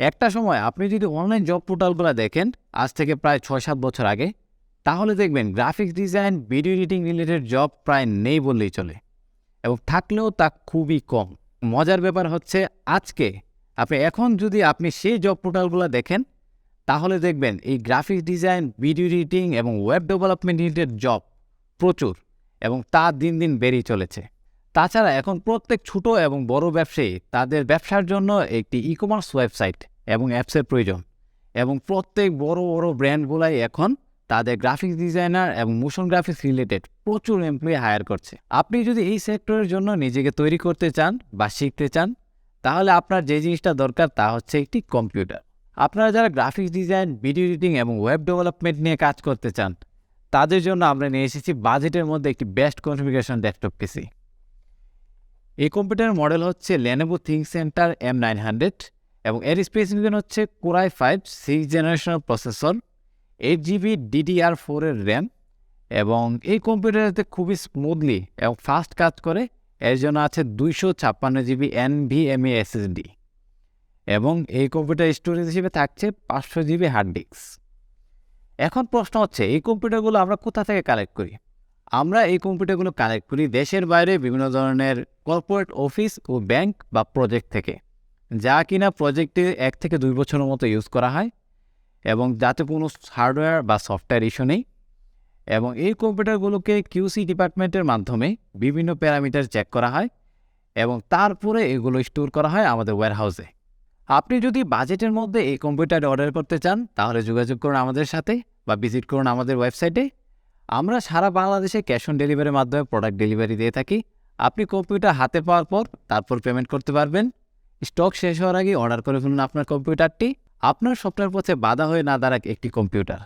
একটা সময় আপনি যদি অনলাইন জব পোর্টালগুলো দেখেন আজ থেকে প্রায় 6-7 বছর আগে, তাহলে দেখবেন graphics design, video editing related job প্রায় নেই বললেই চলে, এবং থাকলেও তা খুবই কম। মজার ব্যাপার হচ্ছে আজকে এখন যদি আপনি সেই জব পোর্টালগুলো দেখেন, তাহলে দেখবেন এই গ্রাফিক্স ডিজাইন, ভিডিও এডিটিং এবং ওয়েব ডেভেলপমেন্ট রিলেটেড জব প্রচুর, এবং তা দিন দিন বেড়েই চলেছে। তাছাড়া এখন প্রত্যেক ছোট এবং বড় ব্যবসায়ী তাদের ব্যবসার জন্য একটি ই কমার্স ওয়েবসাইট এবং অ্যাপসের প্রয়োজন, এবং প্রত্যেক বড় বড় ব্র্যান্ডগুলাই এখন তাদের গ্রাফিক্স ডিজাইনার এবং মোশন গ্রাফিক্স রিলেটেড প্রচুর এমপ্লয়ি হায়ার করছে। আপনি যদি এই সেক্টরের জন্য নিজেকে তৈরি করতে চান বা শিখতে চান, তাহলে আপনার যে জিনিসটা দরকার তা হচ্ছে একটি কম্পিউটার। আপনারা যারা গ্রাফিক্স ডিজাইন, ভিডিও এডিটিং এবং ওয়েব ডেভেলপমেন্ট নিয়ে কাজ করতে চান, তাদের জন্য আমরা নিয়ে এসেছি বাজেটের মধ্যে একটি বেস্ট কনফিগারেশন ডেস্কটপ পিসি। এই কম্পিউটারের মডেল হচ্ছে Lenovo ThinkCentre M900, এবং এর স্পেসিফিকেশন হচ্ছে Core i5 6th generational processor, 8GB DDR4 এর র্যাম, এবং এই কম্পিউটারতে খুবই স্মুথলি এবং ফাস্ট কাজ করে। এর জন্য আছে 256GB NVMe SSD, এবং এই কম্পিউটার স্টোরেজ হিসেবে থাকছে 500GB হার্ড ডিস্ক। এখন প্রশ্ন হচ্ছে এই কম্পিউটারগুলো আমরা কোথা থেকে কালেক্ট করি? আমরা এই কম্পিউটারগুলো কালেক্ট করি দেশের বাইরে বিভিন্ন ধরনের কর্পোরেট অফিস ও ব্যাংক বা প্রজেক্ট থেকে, যা কিনা প্রজেক্টে 1 থেকে 2 বছরের মতো ইউজ করা হয়, এবং যাতে কোনো হার্ডওয়্যার বা সফটওয়্যার ইস্যু নেই। এবং এই কম্পিউটারগুলোকে কিউসি ডিপার্টমেন্টের মাধ্যমে বিভিন্ন প্যারামিটার চেক করা হয়, এবং তারপরে এগুলো স্টোর করা হয় আমাদের ওয়্যারহাউসে। আপনি যদি বাজেটের মধ্যে এই কম্পিউটার অর্ডার করতে চান, তাহলে যোগাযোগ করুন আমাদের সাথে বা ভিজিট করুন আমাদের ওয়েবসাইটে। আমরা সারা বাংলাদেশে ক্যাশ অন ডেলিভারির মাধ্যমে প্রোডাক্ট ডেলিভারি দিয়ে থাকি। আপনি কম্পিউটার হাতে পাওয়ার পর তারপর পেমেন্ট করতে পারবেন। স্টক শেষ হওয়ার আগে অর্ডার করে ফেলুন আপনার কম্পিউটারটি। আপনার স্বপ্নের পথে বাধা হয়ে না দাঁড়াক একটি কম্পিউটার।